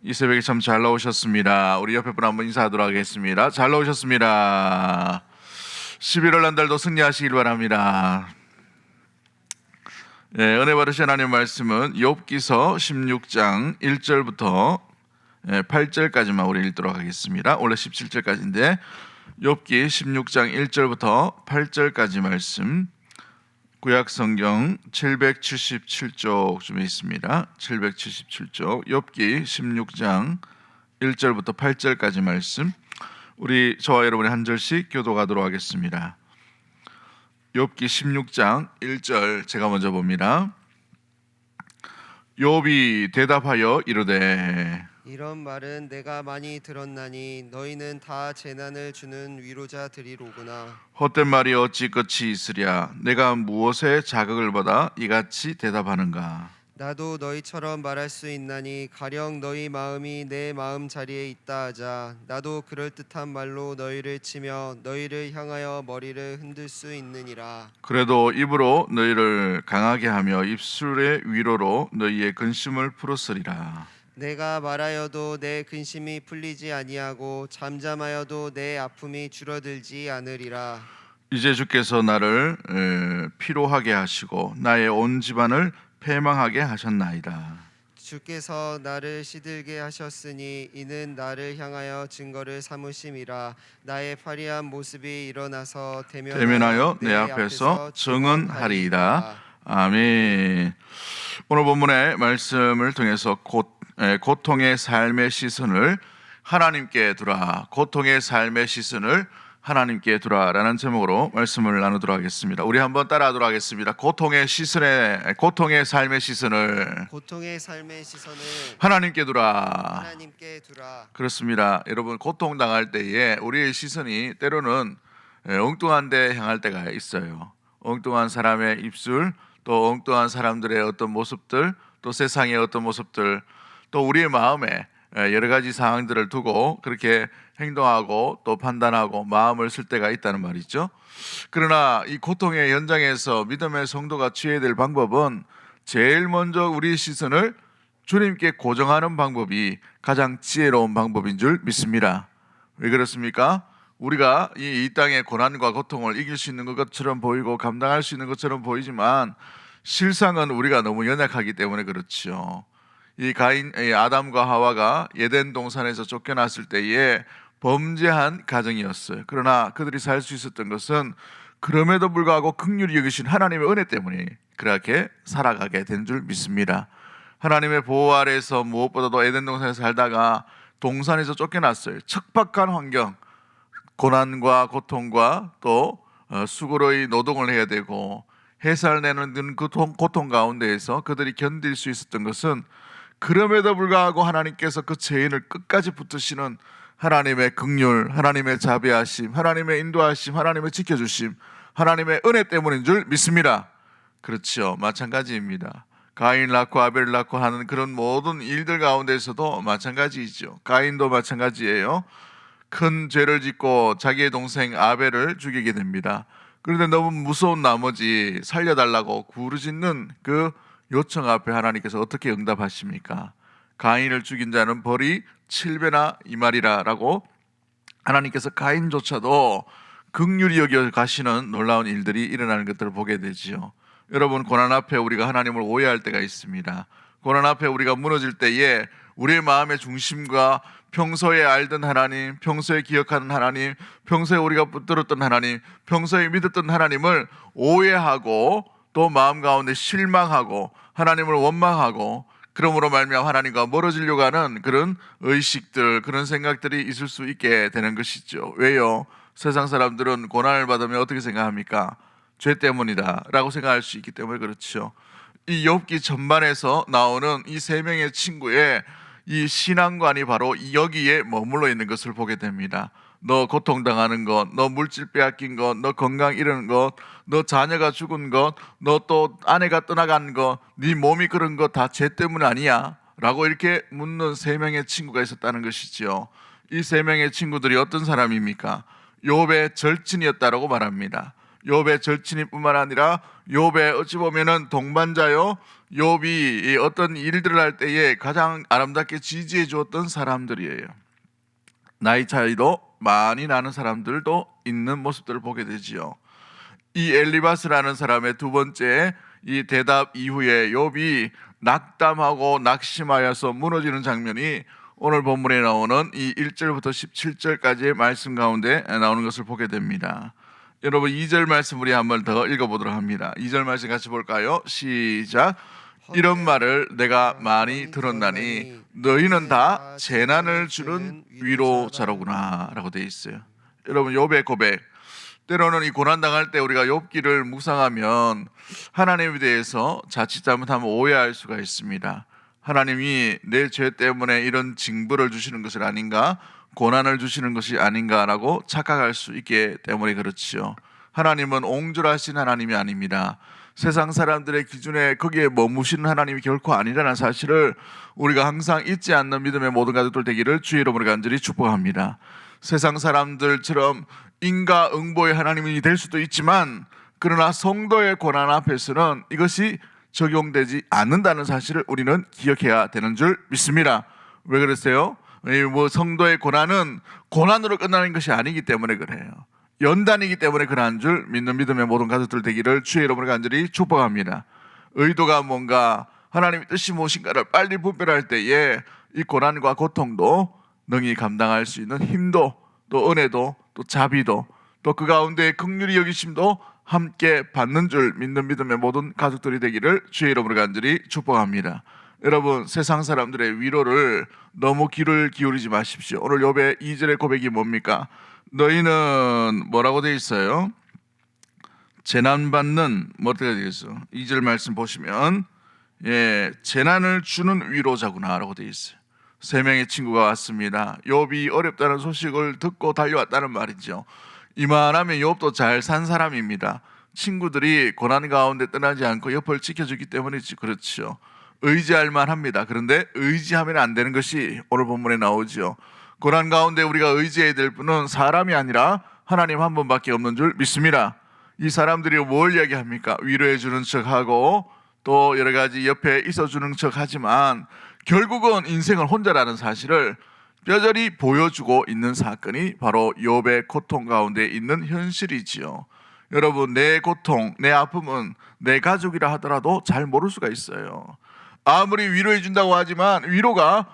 이 새벽에 참 잘 나오셨습니다. 우리 옆에 분 한번 인사하도록 하겠습니다. 잘 나오셨습니다. 11월 한 달도 승리하시길 바랍니다. 은혜 받으신 하나님 말씀은 욥기서 16장 1절부터 8절까지만 우리 읽도록 하겠습니다. 원래 17절까지인데 욥기 16장 1절부터 8절까지 말씀, 구약성경 777쪽쯤에 있습니다. 777쪽 욥기 16장 1절부터 8절까지 말씀, 우리 저와 여러분이 한 절씩 교독하도록 하겠습니다. 욥기 16장 1절 제가 먼저 봅니다. 욥이 대답하여 이르되 이런 말은 내가 많이 들었나니 너희는 다 재난을 주는 위로자들이로구나. 헛된 말이 어찌 끝이 있으랴. 내가 무엇에 자극을 받아 이같이 대답하는가. 나도 너희처럼 말할 수 있나니 가령 너희 마음이 내 마음 자리에 있다 하자. 나도 그럴듯한 말로 너희를 치며 너희를 향하여 머리를 흔들 수 있느니라. 그래도 입으로 너희를 강하게 하며 입술의 위로로 너희의 근심을 풀었으리라. 내가 말하여도 내 근심이 풀리지 아니하고 잠잠하여도 내 아픔이 줄어들지 않으리라. 이제 주께서 나를 피로하게 하시고 나의 온 집안을 패망하게 하셨나이다. 주께서 나를 시들게 하셨으니 이는 나를 향하여 증거를 삼으심이라. 나의 화려한 모습이 일어나서 대면하여 내 앞에서 증언하리이다. 아멘. 오늘 본문의 말씀을 통해서 고통의 삶의 시선을 하나님께 두라, 고통의 삶의 시선을 하나님께 두라라는 제목으로 말씀을 나누도록 하겠습니다. 우리 한번 따라하도록 하겠습니다. 고통의 삶의 시선을 하나님께 두라. 그렇습니다. 여러분, 고통 당할 때에 우리의 시선이 때로는 엉뚱한 데 향할 때가 있어요. 엉뚱한 사람의 입술, 또 엉뚱한 사람들의 어떤 모습들, 또 세상의 어떤 모습들, 또 우리의 마음에 여러 가지 상황들을 두고 그렇게 행동하고 또 판단하고 마음을 쓸 때가 있다는 말이죠. 그러나 이 고통의 현장에서 믿음의 성도가 취해야 될 방법은 제일 먼저 우리의 시선을 주님께 고정하는 방법이 가장 지혜로운 방법인 줄 믿습니다. 왜 그렇습니까? 우리가 이 땅의 고난과 고통을 이길 수 있는 것처럼 보이고 감당할 수 있는 것처럼 보이지만 실상은 우리가 너무 연약하기 때문에 그렇죠. 이 아담과 하와가 에덴 동산에서 쫓겨났을 때에 범죄한 가정이었어요. 그러나 그들이 살 수 있었던 것은 그럼에도 불구하고 긍휼히 여기신 하나님의 은혜 때문에 그렇게 살아가게 된 줄 믿습니다. 하나님의 보호 아래에서 무엇보다도 에덴 동산에서 살다가 동산에서 쫓겨났어요. 척박한 환경, 고난과 고통과 또 수고로의 노동을 해야 되고 해살 내는 그 고통 가운데에서 그들이 견딜 수 있었던 것은 그럼에도 불구하고 하나님께서 그 죄인을 끝까지 붙드시는 하나님의 긍휼, 하나님의 자비하심, 하나님의 인도하심, 하나님의 지켜주심, 하나님의 은혜 때문인 줄 믿습니다. 그렇죠. 마찬가지입니다. 가인 낳고 아벨 낳고 하는 그런 모든 일들 가운데서도 마찬가지이죠. 가인도 마찬가지예요. 큰 죄를 짓고 자기의 동생 아벨을 죽이게 됩니다. 그런데 너무 무서운 나머지 살려달라고 부르짖는 그 요청 앞에 하나님께서 어떻게 응답하십니까? 가인을 죽인 자는 벌이 7배나 임하리라 라고 하나님께서 가인조차도 긍휼히 여겨 가시는 놀라운 일들이 일어나는 것들을 보게 되지요. 여러분, 고난 앞에 우리가 하나님을 오해할 때가 있습니다. 고난 앞에 우리가 무너질 때에 우리의 마음의 중심과 평소에 알던 하나님, 평소에 기억하는 하나님, 평소에 우리가 붙들었던 하나님, 평소에 믿었던 하나님을 오해하고 또 마음 가운데 실망하고 하나님을 원망하고 그러므로 말미암아 하나님과 멀어지려고 하는 그런 의식들, 그런 생각들이 있을 수 있게 되는 것이죠. 왜요? 세상 사람들은 고난을 받으면 어떻게 생각합니까? 죄 때문이다 라고 생각할 수 있기 때문에 그렇죠. 이 욥기 전반에서 나오는 이 세 명의 친구의 이 신앙관이 바로 여기에 머물러 있는 것을 보게 됩니다. 너 고통당하는 것, 너 물질 빼앗긴 것, 너 건강 잃은 것, 너 자녀가 죽은 것, 너 또 아내가 떠나간 것, 네 몸이 그런 것 다 죄 때문 아니야? 라고 이렇게 묻는 세 명의 친구가 있었다는 것이죠. 이 세 명의 친구들이 어떤 사람입니까? 욥의 절친이었다라고 말합니다. 욥의 절친이뿐만 아니라 욥의 어찌 보면은 동반자요, 욥이 이 어떤 일들을 할 때에 가장 아름답게 지지해 주었던 사람들이에요. 나이 차이도 많이 나는 사람들도 있는 모습들을 보게 되지요. 이 엘리바스라는 사람의 두 번째 이 대답 이후에 욥이 낙담하고 낙심하여서 무너지는 장면이 오늘 본문에 나오는 이 1절부터 17절까지의 말씀 가운데 나오는 것을 보게 됩니다. 여러분 2절 말씀 우리 한번 더 읽어보도록 합니다. 2절 말씀 같이 볼까요? 시작. 이런 말을 내가 많이 들었나니 너희는 다 재난을 주는 위로자로구나 라고 되어 있어요. 여러분 욥의 고백, 때로는 이 고난당할 때 우리가 욥기를 묵상하면 하나님에 대해서 자칫 잘못하면 오해할 수가 있습니다. 하나님이 내 죄 때문에 이런 징벌을 주시는 것이 아닌가, 고난을 주시는 것이 아닌가라고 착각할 수 있기 때문에 그렇지요. 하나님은 옹졸하신 하나님이 아닙니다. 세상 사람들의 기준에 거기에 머무시는 하나님이 결코 아니라는 사실을 우리가 항상 잊지 않는 믿음의 모든 가족들 되기를 주의 이름으로 간절히 축복합니다. 세상 사람들처럼 인과응보의 하나님이 될 수도 있지만 그러나 성도의 고난 앞에서는 이것이 적용되지 않는다는 사실을 우리는 기억해야 되는 줄 믿습니다. 왜 그러세요? 성도의 고난은 고난으로 끝나는 것이 아니기 때문에 그래요. 연단이기 때문에 그러한 줄 믿는 믿음의 모든 가족들 되기를 주의 이름으로 간절히 축복합니다. 의도가 뭔가 하나님의 뜻이 무엇인가를 빨리 분별할 때에 이 고난과 고통도 능히 감당할 수 있는 힘도 또 은혜도 또 자비도 또 그 가운데 긍휼히 여기심도 함께 받는 줄 믿는 믿음의 모든 가족들이 되기를 주의 이름으로 간절히 축복합니다. 여러분 세상 사람들의 위로를 너무 귀를 기울이지 마십시오. 오늘 욥의 2절의 고백이 뭡니까? 너희는 뭐라고 되어 있어요? 재난받는 어떻게 되어 있어? 2절 말씀 보시면 재난을 주는 위로자구나 라고 되어 있어요. 3명의 친구가 왔습니다. 욥이 어렵다는 소식을 듣고 달려왔다는 말이죠. 이만하면 욥도 잘 산 사람입니다. 친구들이 고난 가운데 떠나지 않고 옆을 지켜주기 때문이지 그렇죠. 의지할 만합니다. 그런데 의지하면 안 되는 것이 오늘 본문에 나오죠. 고난 가운데 우리가 의지해야 될 분은 사람이 아니라 하나님 한 분밖에 없는 줄 믿습니다. 이 사람들이 뭘 이야기합니까? 위로해 주는 척하고 또 여러 가지 옆에 있어주는 척하지만 결국은 인생을 혼자라는 사실을 뼈저리 보여주고 있는 사건이 바로 욥의 고통 가운데 있는 현실이지요. 여러분 내 고통, 내 아픔은 내 가족이라 하더라도 잘 모를 수가 있어요. 아무리 위로해 준다고 하지만 위로가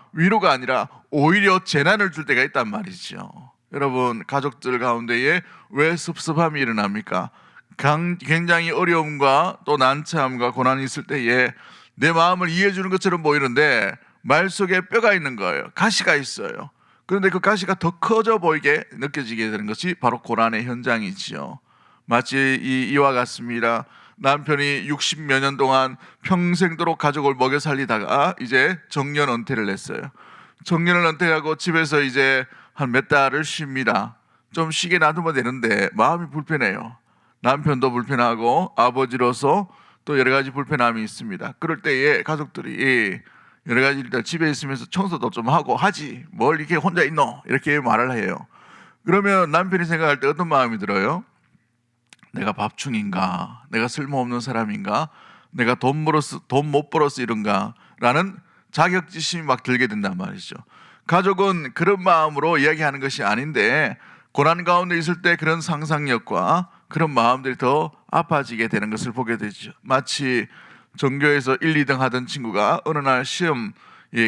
아니라 오히려 재난을 줄 때가 있단 말이죠. 여러분 가족들 가운데에 왜 섭섭함이 일어납니까? 굉장히 어려움과 또 난처함과 고난이 있을 때에 내 마음을 이해해 주는 것처럼 보이는데 말 속에 뼈가 있는 거예요. 가시가 있어요. 그런데 그 가시가 더 커져 보이게 느껴지게 되는 것이 바로 고난의 현장이지요. 마치 이와 같습니다. 남편이 60몇 년 동안 평생도록 가족을 먹여 살리다가 이제 정년 은퇴를 했어요. 정년을 은퇴하고 집에서 이제 한 몇 달을 쉽니다. 좀 쉬게 놔두면 되는데 마음이 불편해요. 남편도 불편하고 아버지로서 또 여러 가지 불편함이 있습니다. 그럴 때에 가족들이 여러 가지 일단 집에 있으면서 청소도 좀 하고 하지 뭘 이렇게 혼자 있노 이렇게 말을 해요. 그러면 남편이 생각할 때 어떤 마음이 들어요? 내가 밥충인가? 내가 쓸모없는 사람인가? 내가 돈 못 벌어서 이런가? 라는 자격지심이 막 들게 된단 말이죠. 가족은 그런 마음으로 이야기하는 것이 아닌데 고난 가운데 있을 때 그런 상상력과 그런 마음들이 더 아파지게 되는 것을 보게 되죠. 마치 전교에서 1, 2등 하던 친구가 어느 날 시험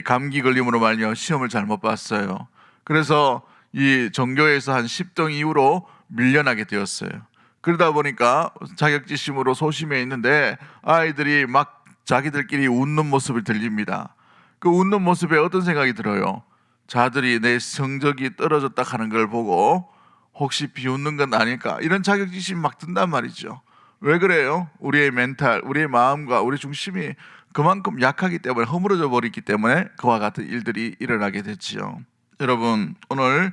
감기 걸림으로 말미암아 시험을 잘못 봤어요. 그래서 이 전교에서 한 10등 이후로 밀려나게 되었어요. 그러다 보니까 자격지심으로 소심해 있는데 아이들이 막 자기들끼리 웃는 모습을 들립니다. 그 웃는 모습에 어떤 생각이 들어요? 자들이 내 성적이 떨어졌다 하는 걸 보고 혹시 비웃는 건 아닐까 이런 자격지심이 막 든단 말이죠. 왜 그래요? 우리의 멘탈, 우리의 마음과 우리 중심이 그만큼 약하기 때문에 허물어져 버리기 때문에 그와 같은 일들이 일어나게 됐지요. 여러분 오늘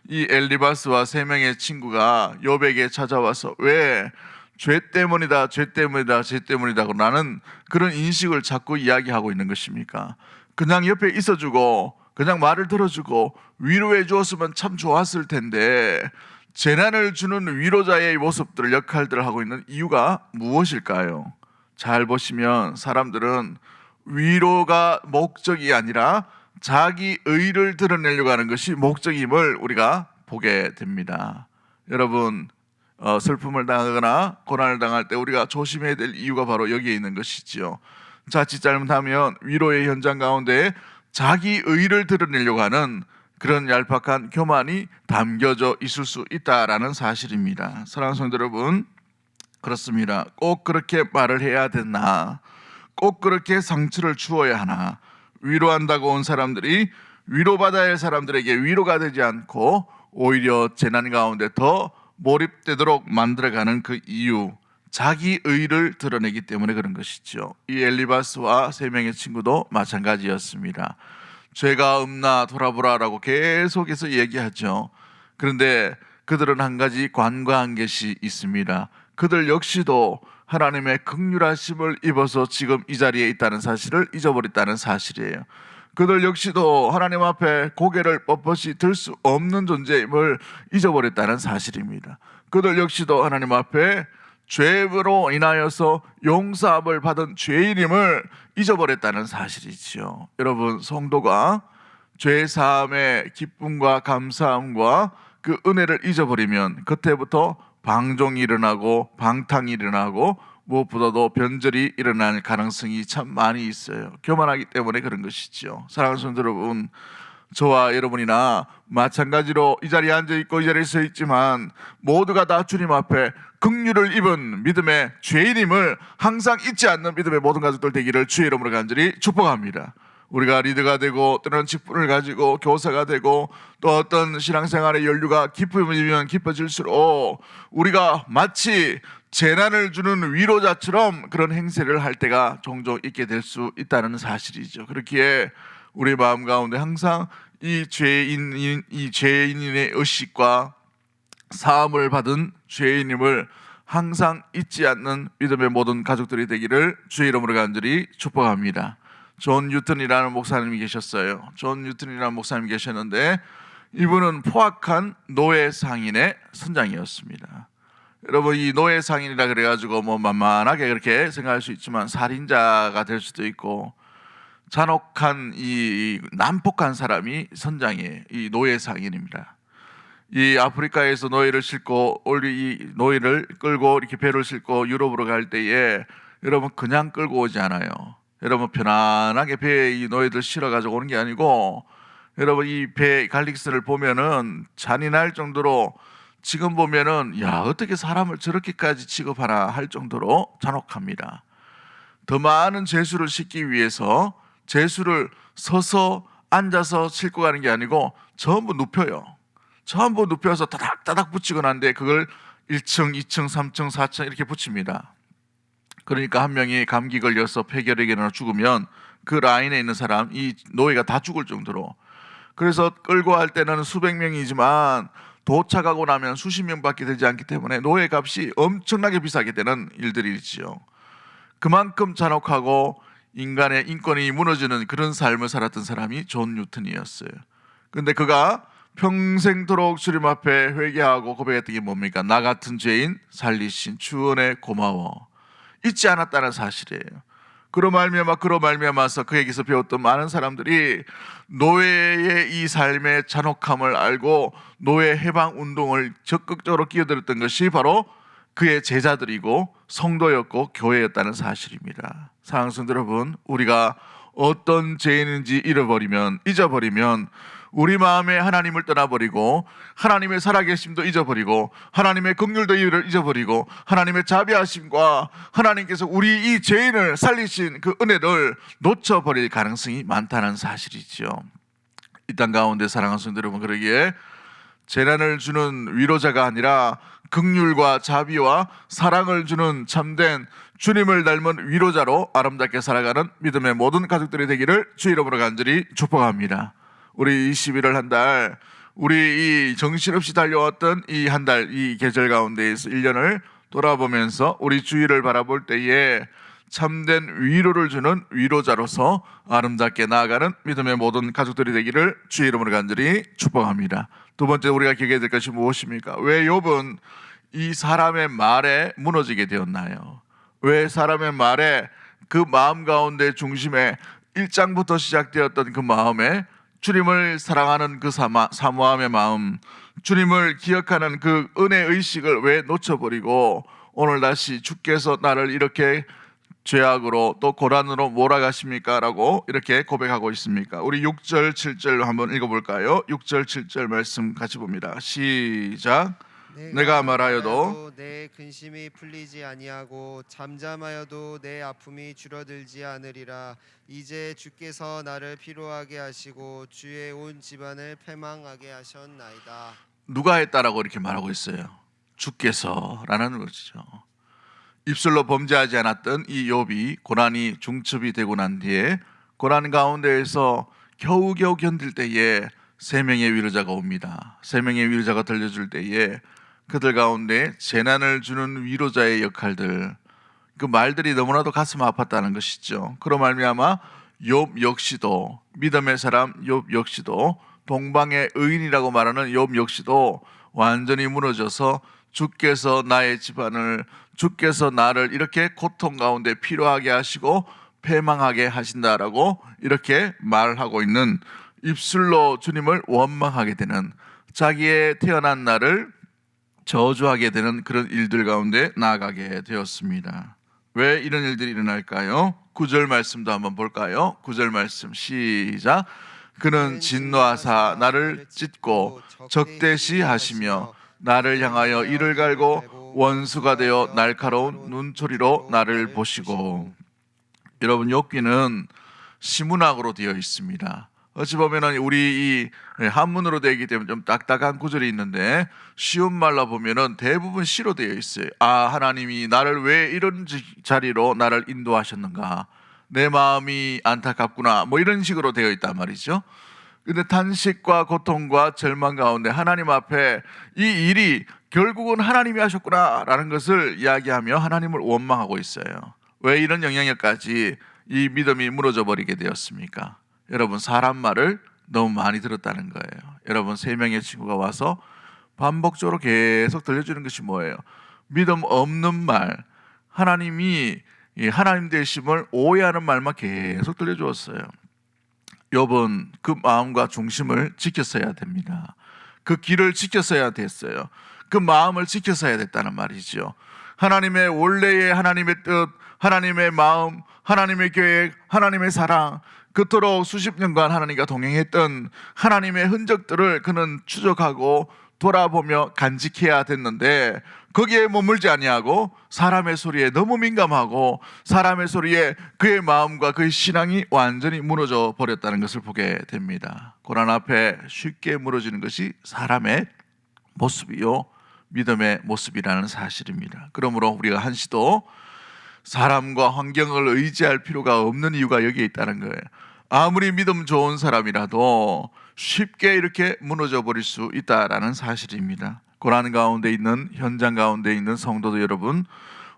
이 엘리바스와 3명의 친구가 욥에게 찾아와서 왜 죄 때문이다 고 나는 그런 인식을 자꾸 이야기하고 있는 것입니까? 그냥 옆에 있어주고 그냥 말을 들어주고 위로해 주었으면 참 좋았을 텐데 재난을 주는 위로자의 모습들을 역할들을 하고 있는 이유가 무엇일까요? 잘 보시면 사람들은 위로가 목적이 아니라 자기 의를 드러내려고 하는 것이 목적임을 우리가 보게 됩니다. 여러분, 슬픔을 당하거나 고난을 당할 때 우리가 조심해야 될 이유가 바로 여기에 있는 것이지요. 자칫 잘못하면 위로의 현장 가운데 자기 의를 드러내려고 하는 그런 얄팍한 교만이 담겨져 있을 수 있다라는 사실입니다. 사랑하는 성도 여러분, 그렇습니다. 꼭 그렇게 말을 해야 되나? 꼭 그렇게 상처를 주어야 하나? 위로한다고 온 사람들이 위로받아야 할 사람들에게 위로가 되지 않고 오히려 재난 가운데 더 몰입되도록 만들어가는 그 이유, 자기 의를 드러내기 때문에 그런 것이죠. 이 엘리바스와 세 명의 친구도 마찬가지였습니다. 죄가 없나 돌아보라라고 계속해서 얘기하죠. 그런데 그들은 한 가지 관과한 것이 있습니다. 그들 역시도 하나님의 긍휼하심을 입어서 지금 이 자리에 있다는 사실을 잊어버렸다는 사실이에요. 그들 역시도 하나님 앞에 고개를 뻣뻣이 들 수 없는 존재임을 잊어버렸다는 사실입니다. 그들 역시도 하나님 앞에 죄로 인하여서 용서함을 받은 죄인임을 잊어버렸다는 사실이지요. 여러분, 성도가 죄 사함의 기쁨과 감사함과 그 은혜를 잊어버리면 그때부터 방종이 일어나고 방탕이 일어나고 무엇보다도 변절이 일어날 가능성이 참 많이 있어요. 교만하기 때문에 그런 것이죠. 사랑하는 성도 여러분, 저와 여러분이나 마찬가지로 이 자리에 앉아있고 이 자리에 서 있지만 모두가 다 주님 앞에 긍휼을 입은 믿음의 죄인임을 항상 잊지 않는 믿음의 모든 가족들 되기를 주의 이름으로 간절히 축복합니다. 우리가 리더가 되고 또는 직분을 가지고 교사가 되고 또 어떤 신앙생활의 연류가 깊으면 깊어질수록 우리가 마치 재난을 주는 위로자처럼 그런 행세를 할 때가 종종 있게 될 수 있다는 사실이죠. 그렇기에 우리 마음 가운데 항상 이 죄인의 의식과 사함을 받은 죄인임을 항상 잊지 않는 믿음의 모든 가족들이 되기를 주의 이름으로 간절히 축복합니다. 존 뉴턴이라는 목사님이 계셨어요. 존 뉴턴이라는 목사님이 계셨는데 이분은 포악한 노예 상인의 선장이었습니다. 여러분, 이 노예 상인이라 그래가지고 뭐 만만하게 그렇게 생각할 수 있지만 살인자가 될 수도 있고 잔혹한 이 난폭한 사람이 선장이에요. 이 노예 상인입니다. 이 아프리카에서 노예를 싣고 이 노예를 끌고 이렇게 배를 싣고 유럽으로 갈 때에 여러분 그냥 끌고 오지 않아요. 여러분 편안하게 배에 이 노예들 실어가지고 오는 게 아니고 여러분 이 배 갈릭선을 보면은 잔인할 정도로 지금 보면은 야 어떻게 사람을 저렇게까지 취급하나 할 정도로 잔혹합니다. 더 많은 죄수를 싣기 위해서 죄수를 서서 앉아서 싣고 가는 게 아니고 전부 눕혀요. 전부 눕혀서 따닥따닥 붙이고 난데 그걸 1층, 2층, 3층, 4층 이렇게 붙입니다. 그러니까 한 명이 감기 걸려서 폐결핵이나 죽으면 그 라인에 있는 사람, 이 노예가 다 죽을 정도로. 그래서 끌고 할 때는 수백 명이지만 도착하고 나면 수십 명밖에 되지 않기 때문에 노예 값이 엄청나게 비싸게 되는 일들이지요. 그만큼 잔혹하고 인간의 인권이 무너지는 그런 삶을 살았던 사람이 존 뉴턴이었어요. 그런데 그가 평생도록 주님 앞에 회개하고 고백했던 게 뭡니까? 나 같은 죄인 살리신 주 은혜 고마워. 잊지 않았다는 사실이에요. 그로 말미암아서 그에게서 배웠던 많은 사람들이 노예의 이 삶의 잔혹함을 알고 노예 해방 운동을 적극적으로 끼어들었던 것이 바로 그의 제자들이고 성도였고 교회였다는 사실입니다. 사랑하는 성도 여러분, 우리가 어떤 죄인인지 잊어버리면 우리 마음에 하나님을 떠나버리고 하나님의 살아계심도 잊어버리고 하나님의 긍휼도 잊어버리고 하나님의 자비하심과 하나님께서 우리 이 죄인을 살리신 그 은혜를 놓쳐버릴 가능성이 많다는 사실이죠. 이 땅 가운데 사랑하는 성도 여러분, 그러기에 재난을 주는 위로자가 아니라 긍휼과 자비와 사랑을 주는 참된 주님을 닮은 위로자로 아름답게 살아가는 믿음의 모든 가족들이 되기를 주의 이름으로 간절히 축복합니다. 우리 21월 한 달, 우리 이 정신없이 달려왔던 이 한 달, 이 계절 가운데에서 1년을 돌아보면서 우리 주위를 바라볼 때에 참된 위로를 주는 위로자로서 아름답게 나아가는 믿음의 모든 가족들이 되기를 주의 이름으로 간절히 축복합니다. 두 번째 우리가 기억해야 될 것이 무엇입니까? 왜 욥은 이 사람의 말에 무너지게 되었나요? 왜 사람의 말에 그 마음 가운데 중심에 1장부터 시작되었던 그 마음에 주님을 사랑하는 그 사모함의 마음, 주님을 기억하는 그 은혜 의식을 왜 놓쳐버리고 오늘 다시 주께서 나를 이렇게 죄악으로 또 고난으로 몰아가십니까? 라고 이렇게 고백하고 있습니까? 우리 6절 7절 한번 읽어볼까요? 6절 7절 말씀 같이 봅니다. 시작. 내가 말하여도 내 근심이 풀리지 아니하고 잠잠하여도 내 아픔이 줄어들지 않으리라. 이제 주께서 나를 피로하게 하시고 주의 온 집안을 패망하게 하셨나이다. 누가 했다라고 이렇게 말하고 있어요? 주께서라는 것이죠. 입술로 범죄하지 않았던 이 욥이 고난이 중첩이 되고 난 뒤에 고난 가운데에서 겨우겨우 견딜 때에 세 명의 위로자가 옵니다. 세 명의 위로자가 들려줄 때에 그들 가운데 재난을 주는 위로자의 역할들, 그 말들이 너무나도 가슴 아팠다는 것이죠. 그로 말미암아 욥 역시도, 믿음의 사람 욥 역시도, 동방의 의인이라고 말하는 욥 역시도 완전히 무너져서 주께서 나의 집안을, 주께서 나를 이렇게 고통 가운데 피로하게 하시고 패망하게 하신다라고 이렇게 말하고 있는, 입술로 주님을 원망하게 되는, 자기의 태어난 날을 저주하게 되는 그런 일들 가운데 나아가게 되었습니다. 왜 이런 일들이 일어날까요? 9절 말씀도 한번 볼까요? 9절 말씀 시작. 그는 진노하사 나를 찢고 적대시하시며 나를 향하여 이를 갈고 원수가 되어 날카로운 눈초리로 나를 보시고. 여러분, 욥기는 시문학으로 되어 있습니다. 어찌 보면은 우리 이 한문으로 되기 때문에 좀 딱딱한 구절이 있는데 쉬운 말로 보면은 대부분 시로 되어 있어요. 아, 하나님이 나를 왜 이런 자리로 나를 인도하셨는가? 내 마음이 안타깝구나. 뭐 이런 식으로 되어 있단 말이죠. 근데 탄식과 고통과 절망 가운데 하나님 앞에 이 일이 결국은 하나님이 하셨구나라는 것을 이야기하며 하나님을 원망하고 있어요. 왜 이런 영향력까지 이 믿음이 무너져 버리게 되었습니까? 여러분, 사람 말을 너무 많이 들었다는 거예요. 여러분, 세 명의 친구가 와서 반복적으로 계속 들려주는 것이 뭐예요? 믿음 없는 말, 하나님이 하나님 되심을 오해하는 말만 계속 들려주었어요. 욥은 그 마음과 중심을 지켰어야 됩니다. 그 길을 지켰어야 됐어요. 그 마음을 지켰어야 됐다는 말이죠. 하나님의 원래의 하나님의 뜻, 하나님의 마음, 하나님의 계획, 하나님의 사랑, 그토록 수십 년간 하나님과 동행했던 하나님의 흔적들을 그는 추적하고 돌아보며 간직해야 됐는데 거기에 머물지 아니하고 사람의 소리에 너무 민감하고 사람의 소리에 그의 마음과 그의 신앙이 완전히 무너져 버렸다는 것을 보게 됩니다. 고난 앞에 쉽게 무너지는 것이 사람의 모습이요, 믿음의 모습이라는 사실입니다. 그러므로 우리가 한시도 사람과 환경을 의지할 필요가 없는 이유가 여기에 있다는 거예요. 아무리 믿음 좋은 사람이라도 쉽게 이렇게 무너져 버릴 수 있다라는 사실입니다. 고난 가운데 있는, 현장 가운데 있는 성도들 여러분,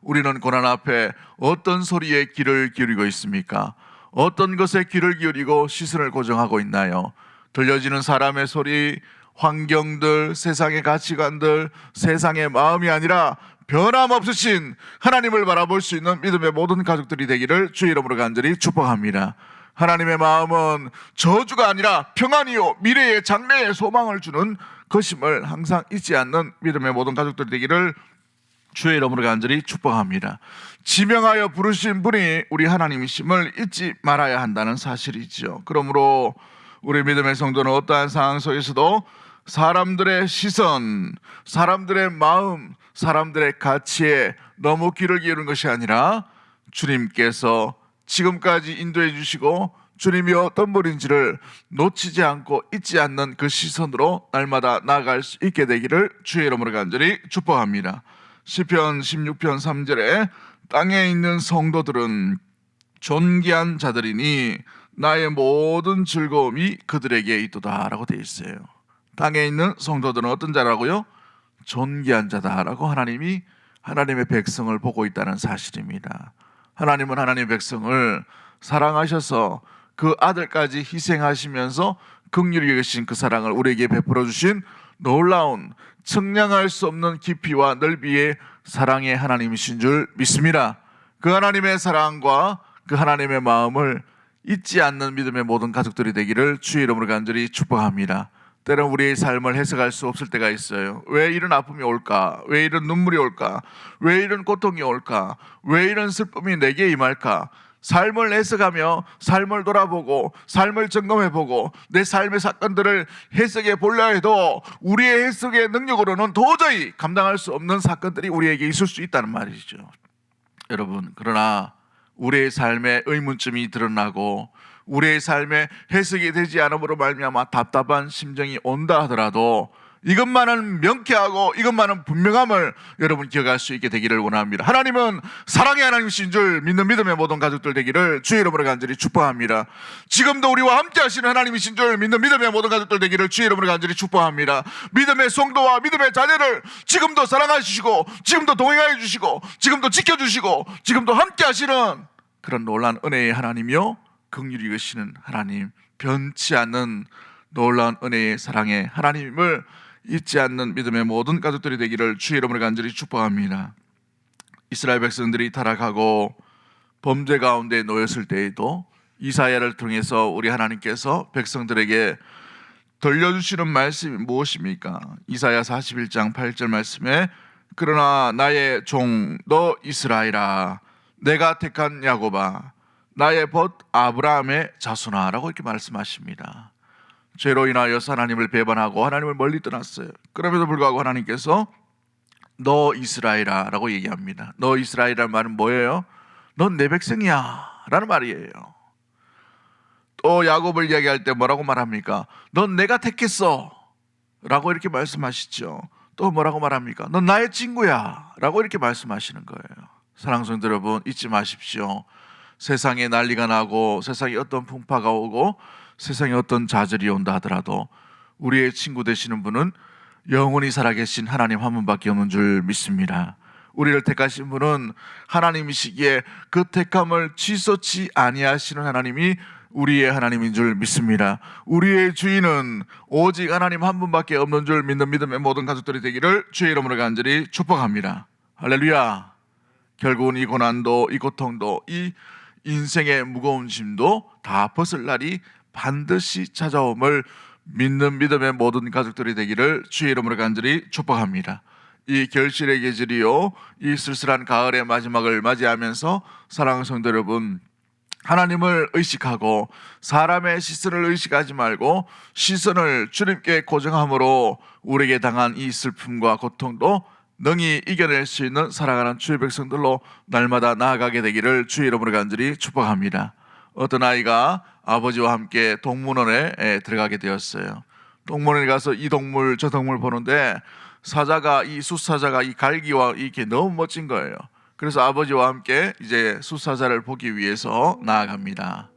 우리는 고난 앞에 어떤 소리에 귀를 기울이고 있습니까? 어떤 것에 귀를 기울이고 시선을 고정하고 있나요? 들려지는 사람의 소리, 환경들, 세상의 가치관들, 세상의 마음이 아니라 변함없으신 하나님을 바라볼 수 있는 믿음의 모든 가족들이 되기를 주의 이름으로 간절히 축복합니다. 하나님의 마음은 저주가 아니라 평안이요 미래의 장래의 소망을 주는 것임을 항상 잊지 않는 믿음의 모든 가족들이 되기를 주의 이름으로 간절히 축복합니다. 지명하여 부르신 분이 우리 하나님이심을 잊지 말아야 한다는 사실이죠. 그러므로 우리 믿음의 성도는 어떠한 상황 속에서도 사람들의 시선, 사람들의 마음, 사람들의 가치에 너무 귀를 기울이는 것이 아니라 주님께서 지금까지 인도해 주시고 주님이 어떤 분인지를 놓치지 않고 잊지 않는 그 시선으로 날마다 나아갈 수 있게 되기를 주의 이름으로 간절히 축복합니다. 시편 16편 3절에 땅에 있는 성도들은 존귀한 자들이니 나의 모든 즐거움이 그들에게 있도다 라고 되어 있어요. 땅에 있는 성도들은 어떤 자라고요? 존귀한 자다라고 하나님이 하나님의 백성을 보고 있다는 사실입니다. 하나님은 하나님의 백성을 사랑하셔서 그 아들까지 희생하시면서 긍휼히 여기신 그 사랑을 우리에게 베풀어 주신 놀라운 측량할 수 없는 깊이와 넓이의 사랑의 하나님이신 줄 믿습니다. 그 하나님의 사랑과 그 하나님의 마음을 잊지 않는 믿음의 모든 가족들이 되기를 주의 이름으로 간절히 축복합니다. 때론 우리의 삶을 해석할 수 없을 때가 있어요. 왜 이런 아픔이 올까? 왜 이런 눈물이 올까? 왜 이런 고통이 올까? 왜 이런 슬픔이 내게 임할까? 삶을 해석하며 삶을 돌아보고 삶을 점검해보고 내 삶의 사건들을 해석해 보려 해도 우리의 해석의 능력으로는 도저히 감당할 수 없는 사건들이 우리에게 있을 수 있다는 말이죠. 여러분, 그러나 우리의 삶에 의문점이 드러나고 우리의 삶에 해석이 되지 않음으로 말미암아 답답한 심정이 온다 하더라도 이것만은 명쾌하고 이것만은 분명함을 여러분 기억할 수 있게 되기를 원합니다. 하나님은 사랑의 하나님이신 줄 믿는 믿음의 모든 가족들 되기를 주의 이름으로 간절히 축복합니다. 지금도 우리와 함께 하시는 하나님이신 줄 믿는 믿음의 모든 가족들 되기를 주의 이름으로 간절히 축복합니다. 믿음의 성도와 믿음의 자녀를 지금도 사랑하시고 지금도 동행하여 주시고 지금도 지켜주시고 지금도 함께 하시는 그런 놀라운 은혜의 하나님이요, 긍휼히 여기시는 하나님, 변치 않는 놀라운 은혜의 사랑의 하나님을 잊지 않는 믿음의 모든 가족들이 되기를 주의 이름으로 간절히 축복합니다. 이스라엘 백성들이 타락하고 범죄 가운데 놓였을 때에도 이사야를 통해서 우리 하나님께서 백성들에게 들려주시는 말씀이 무엇입니까? 이사야 41장 8절 말씀에 그러나 나의 종 너 이스라엘아, 내가 택한 야곱아, 나의 벗 아브라함의 자손아 라고 이렇게 말씀하십니다. 죄로 인하여서 하나님을 배반하고 하나님을 멀리 떠났어요. 그럼에도 불구하고 하나님께서 너 이스라엘아 라고 얘기합니다. 너 이스라엘이라는 말은 뭐예요? 넌 내 백성이야 라는 말이에요. 또 야곱을 이야기할 때 뭐라고 말합니까? 넌 내가 택했어 라고 이렇게 말씀하시죠. 또 뭐라고 말합니까? 넌 나의 친구야 라고 이렇게 말씀하시는 거예요. 사랑하는 성도 여러분, 잊지 마십시오. 세상에 난리가 나고 세상에 어떤 풍파가 오고 세상에 어떤 좌절이 온다 하더라도 우리의 친구 되시는 분은 영원히 살아계신 하나님 한 분밖에 없는 줄 믿습니다. 우리를 택하신 분은 하나님이시기에 그 택함을 취소치 아니하시는 하나님이 우리의 하나님인 줄 믿습니다. 우리의 주인은 오직 하나님 한 분밖에 없는 줄 믿는 믿음의 모든 가족들이 되기를 주의 이름으로 간절히 축복합니다. 할렐루야. 결국은 이 고난도 이 고통도 이 인생의 무거운 짐도 다 벗을 날이 반드시 찾아옴을 믿는 믿음의 모든 가족들이 되기를 주의 이름으로 간절히 축복합니다. 이 결실의 계절이요, 이 쓸쓸한 가을의 마지막을 맞이하면서 사랑하는 성도 여러분, 하나님을 의식하고 사람의 시선을 의식하지 말고 시선을 주님께 고정함으로 우리에게 당한 이 슬픔과 고통도 능히 이겨낼 수 있는 사랑하는 주의 백성들로 날마다 나아가게 되기를 주의 이름으로 간절히 축복합니다. 어떤 아이가 아버지와 함께 동물원에 들어가게 되었어요. 동물원에 가서 이 동물 저 동물 보는데 사자가, 이 숫사자가 이 갈기와 이게 너무 멋진 거예요. 그래서 아버지와 함께 이제 숫사자를 보기 위해서 나아갑니다.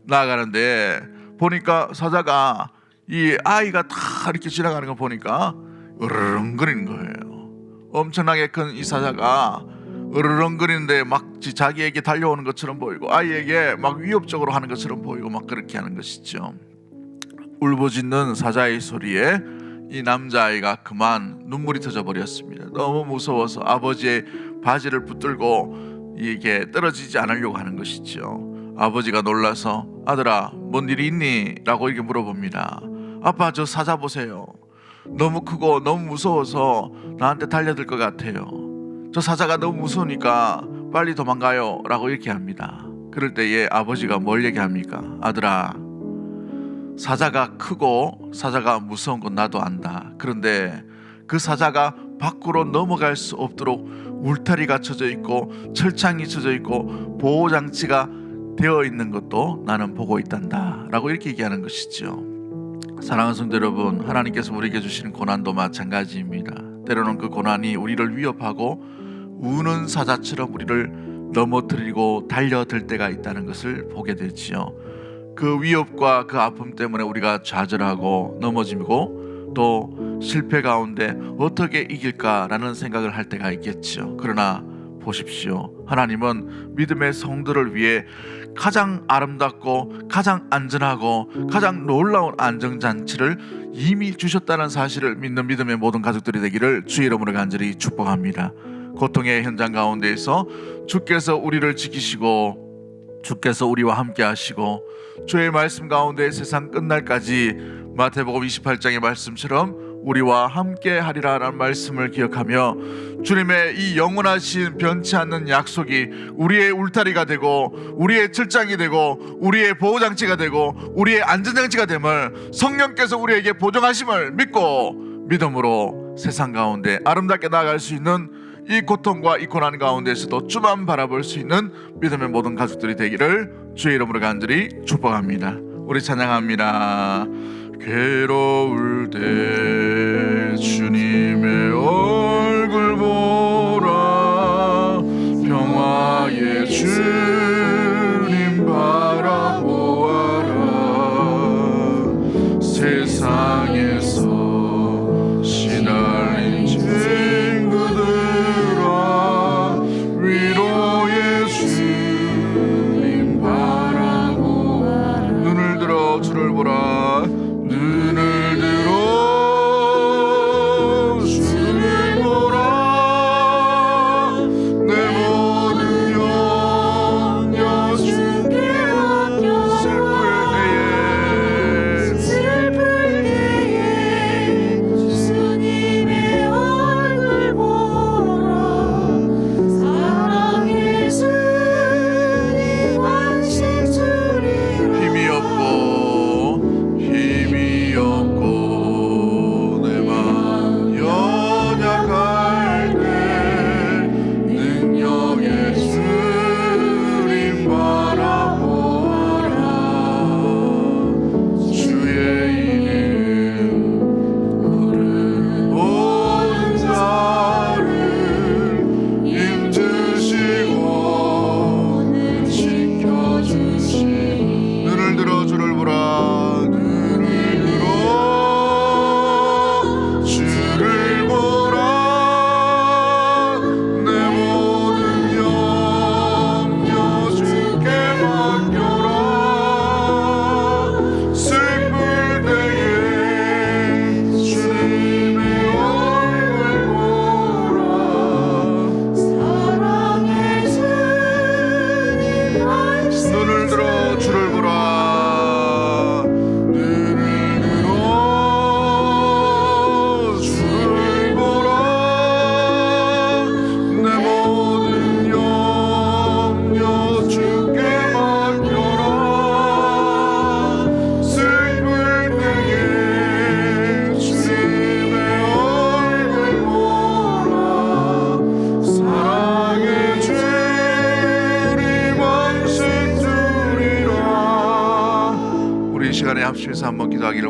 나아가는데 보니까 사자가 이 아이가 다 이렇게 지나가는 거 보니까 으르렁거리는 거예요. 엄청나게 큰 이 사자가 으르렁거리는데 막 자기에게 달려오는 것처럼 보이고 아이에게 막 위협적으로 하는 것처럼 보이고 막 그렇게 하는 것이죠. 울부짖는 사자의 소리에 이 남자아이가 그만 눈물이 터져 버렸습니다. 너무 무서워서 아버지의 바지를 붙들고 이게 떨어지지 않으려고 하는 것이죠. 아버지가 놀라서 아들아 뭔 일이 있니? 라고 이렇게 물어봅니다. 아빠 저 사자 보세요. 너무 크고 너무 무서워서 나한테 달려들 것 같아요. 저 사자가 너무 무서우니까 빨리 도망가요 라고 이렇게 합니다. 그럴 때에 아버지가 뭘 얘기합니까? 아들아, 사자가 크고 사자가 무서운 건 나도 안다. 그런데 그 사자가 밖으로 넘어갈 수 없도록 울타리가 쳐져 있고 철창이 쳐져 있고 보호장치가 되어 있는 것도 나는 보고 있단다 라고 이렇게 얘기하는 것이죠. 사랑하는 성도 여러분, 하나님께서 우리에게 주시는 고난도 마찬가지입니다. 때로는 그 고난이 우리를 위협하고 우는 사자처럼 우리를 넘어뜨리고 달려들 때가 있다는 것을 보게 되지요. 그 위협과 그 아픔 때문에 우리가 좌절하고 넘어지고 또 실패 가운데 어떻게 이길까라는 생각을 할 때가 있겠죠. 그러나 보십시오. 하나님은 믿음의 성도를 위해 가장 아름답고 가장 안전하고 가장 놀라운 안정장치를 이미 주셨다는 사실을 믿는 믿음의 모든 가족들이 되기를 주의 이름으로 간절히 축복합니다. 고통의 현장 가운데에서 주께서 우리를 지키시고 주께서 우리와 함께 하시고 주의 말씀 가운데 세상 끝날까지 마태복음 28장의 말씀처럼 우리와 함께 하리라라는 말씀을 기억하며 주님의 이 영원하신 변치 않는 약속이 우리의 울타리가 되고 우리의 철장이 되고 우리의 보호장치가 되고 우리의 안전장치가 됨을 성령께서 우리에게 보증하심을 믿고 믿음으로 세상 가운데 아름답게 나아갈 수 있는 이 고통과 이 고난 가운데서도 주만 바라볼 수 있는 믿음의 모든 가족들이 되기를 주의 이름으로 간절히 축복합니다. 우리 찬양합니다. 괴로울 때 주님의 얼굴 보라 평화의 주님 바라보아라 세상에서 시달린 친구들아 위로의 주님 바라보아라 눈을 들어 주를 보라 눈을 들어 주를 보라 내 모든 염려 주께 맡겨 슬플 때에 주님의 얼굴 보라 사랑의 주님 안식 주리라 힘이 없고 내 맘 연약할 때 능력의 주님 바라보아라 주의 이름 모든 자를 힘주시고 지켜주시 눈을 들어 주를 보라 주를 보라 내 모든 염려 주께 맡겨라 슬플 때에 주님의 얼굴 보라 사랑의 주님 눈을 들어 주를 보라 합심해서 한번 기도하기를